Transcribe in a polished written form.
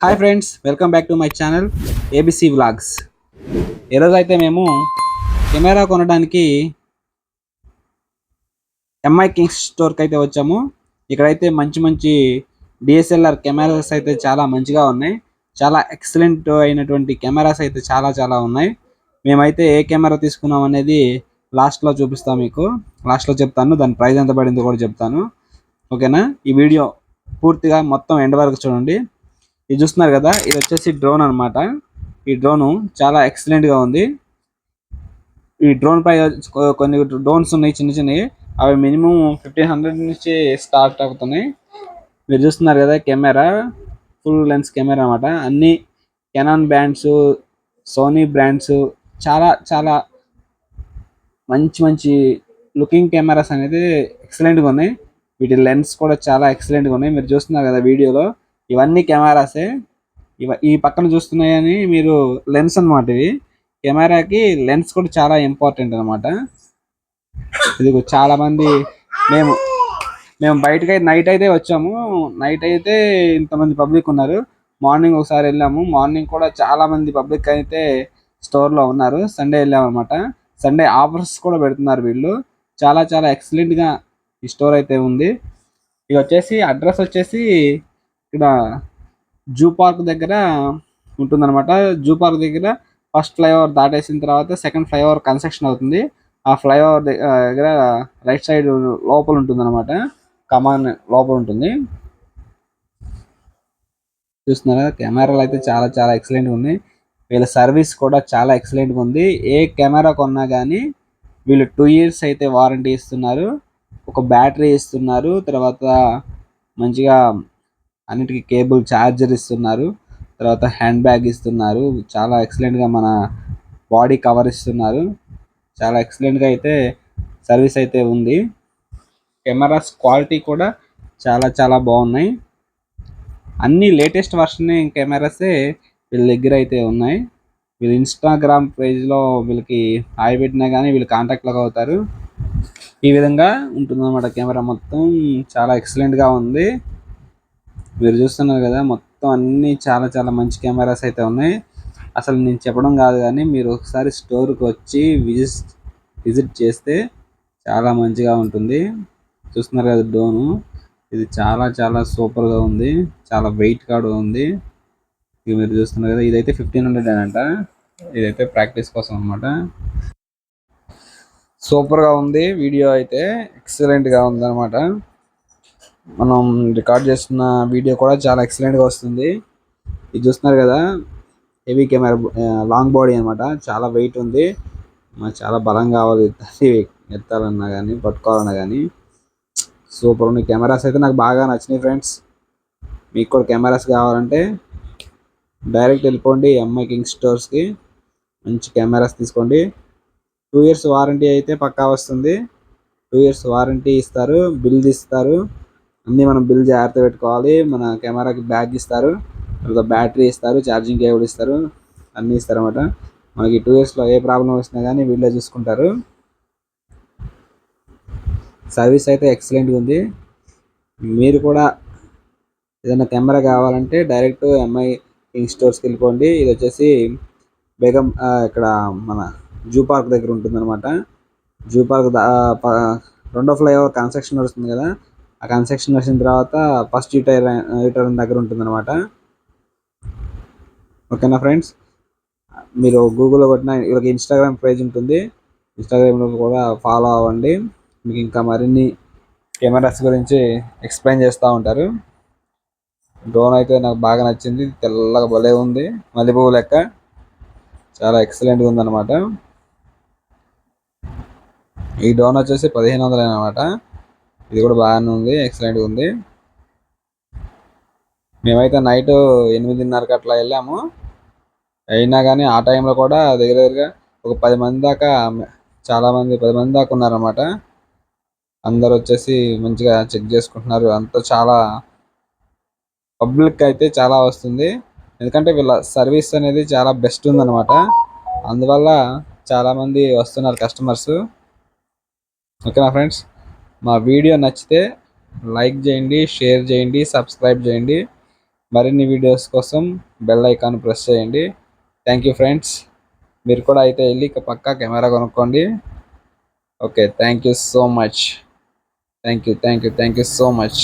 Hi friends, welcome back to my channel ABC vlogs. ఈరోజు అయితే మేము కెమెరా కొనడానికి ఎంఐ కింగ్స్ స్టోర్కి అయితే వచ్చాము. ఇక్కడైతే మంచి మంచి డిఎస్ఎల్ఆర్ కెమెరాస్ అయితే చాలా మంచిగా ఉన్నాయి. చాలా ఎక్సలెంట్ అయినటువంటి కెమెరాస్ అయితే చాలా చాలా ఉన్నాయి. మేమైతే ఏ కెమెరా తీసుకున్నాం అనేది లాస్ట్లో చూపిస్తాను, మీకు లాస్ట్లో చెప్తాను. దాని ప్రైస్ ఎంత పడిందో కూడా చెప్తాను, ఓకేనా? ఈ వీడియో పూర్తిగా మొత్తం ఎండ్ వరకు చూడండి. ఇది చూస్తున్నారు కదా, ఇది వచ్చేసి డ్రోన్ అనమాట. ఈ డ్రోన్ చాలా ఎక్సలెంట్ గా ఉంది. ఈ డ్రోన్ పై కొన్ని డ్రోన్స్ ఉన్నాయి చిన్న చిన్నవి, అవి మినిమం 1500 నుంచి స్టార్ట్ అవుతున్నాయి. మీరు చూస్తున్నారు కదా, కెమెరా ఫుల్ లెన్స్ కెమెరా అనమాట. అన్ని కెనాన్ బ్రాండ్స్, సోనీ బ్రాండ్స్, చాలా చాలా మంచి మంచి లుకింగ్ కెమెరాస్ అనేది ఎక్సలెంట్గా ఉన్నాయి. వీటి లెన్స్ కూడా చాలా ఎక్సలెంట్గా ఉన్నాయి. మీరు చూస్తున్నారు కదా వీడియోలో, ఇవన్నీ కెమెరాసే. ఈ పక్కన చూస్తున్నాయని మీరు లెన్స్ అనమాట. ఇవి కెమెరాకి లెన్స్ కూడా చాలా ఇంపార్టెంట్ అనమాట. ఇది చాలా మంది మేము మేము బయటకి నైట్ అయితే వచ్చాము. నైట్ అయితే ఇంతమంది పబ్లిక్ ఉన్నారు. మార్నింగ్ ఒకసారి వెళ్ళాము. మార్నింగ్ కూడా చాలా మంది పబ్లిక్ అయితే స్టోర్లో ఉన్నారు. సండే వెళ్ళాము అనమాట. సండే ఆఫర్స్ కూడా పెడుతున్నారు వీళ్ళు. చాలా చాలా ఎక్సలెంట్గా ఈ స్టోర్ అయితే ఉంది. ఇది వచ్చేసి అడ్రస్ వచ్చేసి ఇక్కడ జూ పార్క్ దగ్గర ఉంటుందన్నమాట. జూ పార్క్ దగ్గర ఫస్ట్ ఫ్లైఓవర్ దాటేసిన తర్వాత సెకండ్ ఫ్లైఓవర్ కన్స్ట్రక్షన్ అవుతుంది. ఆ ఫ్లైఓవర్ దగ్గర రైట్ సైడ్ లోపల ఉంటుందన్నమాట. కమాన్ లోపల ఉంటుంది. చూస్తున్నారా, కెమెరాలు అయితే చాలా చాలా ఎక్సలెంట్గా ఉన్నాయి. వీళ్ళ సర్వీస్ కూడా చాలా ఎక్సలెంట్గా ఉంది. ఏ కెమెరా కొన్నా కానీ వీళ్ళు 2 years అయితే వారంటీ ఇస్తున్నారు. ఒక బ్యాటరీ ఇస్తున్నారు. తర్వాత మంచిగా అన్నిటికీ కేబుల్ ఛార్జర్ ఇస్తున్నారు. తర్వాత హ్యాండ్ బ్యాగ్ ఇస్తున్నారు. చాలా ఎక్సలెంట్గా మన బాడీ కవర్ ఇస్తున్నారు. చాలా ఎక్సలెంట్గా అయితే సర్వీస్ అయితే ఉంది. కెమెరాస్ క్వాలిటీ కూడా చాలా చాలా బాగున్నాయి. అన్ని లేటెస్ట్ వర్షన్ కెమెరాసే వీళ్ళ దగ్గర అయితే ఉన్నాయి. వీళ్ళు ఇన్స్టాగ్రామ్ పేజ్లో వీళ్ళకి హాయ్ పెట్టినా కానీ వీళ్ళు కాంటాక్ట్లోకి అవుతారు. ఈ విధంగా ఉంటుందన్నమాట. కెమెరా మొత్తం చాలా ఎక్సలెంట్గా ఉంది. మీరు చూస్తున్నారు కదా, మొత్తం అన్నీ చాలా చాలా మంచి కెమెరాస్ అయితే ఉన్నాయి. అసలు నేను చెప్పడం కాదు కానీ మీరు ఒకసారి స్టోర్కి వచ్చి విజిట్ చేస్తే చాలా మంచిగా ఉంటుంది. చూస్తున్నారు కదా డ్రోను, ఇది చాలా చాలా సూపర్గా ఉంది. చాలా వెయిట్ కూడా ఉంది. ఇది మీరు చూస్తున్నారు కదా, ఇదైతే 1500 అంట. ఇదైతే ప్రాక్టీస్ కోసం అనమాట. సూపర్గా ఉంది. వీడియో అయితే ఎక్సలెంట్గా ఉంది అనమాట. మనం రికార్డ్ చేస్తున్న వీడియో కూడా చాలా ఎక్సలెంట్గా వస్తుంది. ఇది చూస్తున్నారు కదా, హెవీ కెమెరా, లాంగ్ బాడీ అనమాట. చాలా వెయిట్ ఉంది. చాలా బలం కావాలి ఎత్తాలన్నా కానీ పట్టుకోవాలన్నా కానీ. సూపర్ ఉంది. కెమెరాస్ అయితే నాకు బాగా నచ్చినాయి ఫ్రెండ్స్. మీకు కూడా కెమెరాస్ కావాలంటే డైరెక్ట్ వెళ్ళిపోండి ఎంఐ కింగ్ స్టోర్స్కి. మంచి కెమెరాస్ తీసుకోండి. 2 years వారంటీ అయితే పక్కా వస్తుంది. 2 years వారంటీ ఇస్తారు. బిల్ ఇస్తారు. అన్నీ మనం బిల్ జాగ్రత్త పెట్టుకోవాలి. మన కెమెరాకి బ్యాగ్ ఇస్తారు. తర్వాత బ్యాటరీ ఇస్తారు. ఛార్జింగ్ కేబుల్ ఇస్తారు. అన్నీ ఇస్తారు అనమాట. మనకి 2 yearsలో ఏ ప్రాబ్లం వచ్చినా కానీ వీళ్ళే చూసుకుంటారు. సర్వీస్ అయితే ఎక్సలెంట్గా ఉంది. మీరు కూడా ఏదైనా కెమెరా కావాలంటే డైరెక్ట్ ఎంఐ కింగ్ స్టోర్స్కి వెళ్ళిపోండి. ఇది వచ్చేసి బేగం ఇక్కడ మన జూ పార్క్ దగ్గర ఉంటుందన్నమాట. జూ పార్క్ రెండో ఫ్లైఓవర్ కన్స్ట్రక్షన్ వస్తుంది కదా, ఆ కన్స్ట్రక్షన్ వచ్చిన తర్వాత ఫస్ట్ యూటర్న్ దగ్గర ఉంటుందన్నమాట. ఓకేనా ఫ్రెండ్స్? మీరు గూగుల్లో కొట్టిన వీళ్ళకి ఇన్స్టాగ్రామ్ పేజ్ ఉంటుంది. ఇన్స్టాగ్రామ్లో కూడా ఫాలో అవ్వండి. మీకు ఇంకా మరిన్ని కెమెరాస్ గురించి ఎక్స్ప్లెయిన్ చేస్తూ ఉంటారు. డ్రోన్ అయితే నాకు బాగా నచ్చింది. తెల్లగా భలే ఉంది, మల్లెపువ్వు లెక్క. చాలా ఎక్సలెంట్గా ఉందన్నమాట. ఈ డ్రోన్ వచ్చేసి 1500 అనమాట. ఇది కూడా బాగానే ఉంది, ఎక్సలెంట్గా ఉంది. మేమైతే నైట్ 8:30కి అట్లా వెళ్ళాము. అయినా కానీ ఆ టైంలో కూడా దగ్గర దగ్గరగా ఒక 10 మంది దాకా, 10 మంది దాకా ఉన్నారన్నమాట. అందరు వచ్చేసి మంచిగా చెక్ చేసుకుంటున్నారు. అంతా చాలా పబ్లిక్ అయితే చాలా వస్తుంది. ఎందుకంటే వీళ్ళ సర్వీస్ అనేది చాలా బెస్ట్ ఉందన్నమాట. అందువల్ల చాలామంది వస్తున్నారు కస్టమర్స్. ఓకేనా ఫ్రెండ్స్? మా వీడియో నచ్చితే లైక్ చేయండి, షేర్ చేయండి, సబ్స్క్రైబ్ చేయండి. మరిన్ని వీడియోస్ కోసం బెల్ ఐకాన్ ప్రెస్ చేయండి. Thank you friends. మీరు కూడా అయితే వెళ్ళి పక్కా కెమెరా కొనుక్కోండి. Okay, thank you so much. Thank you so much.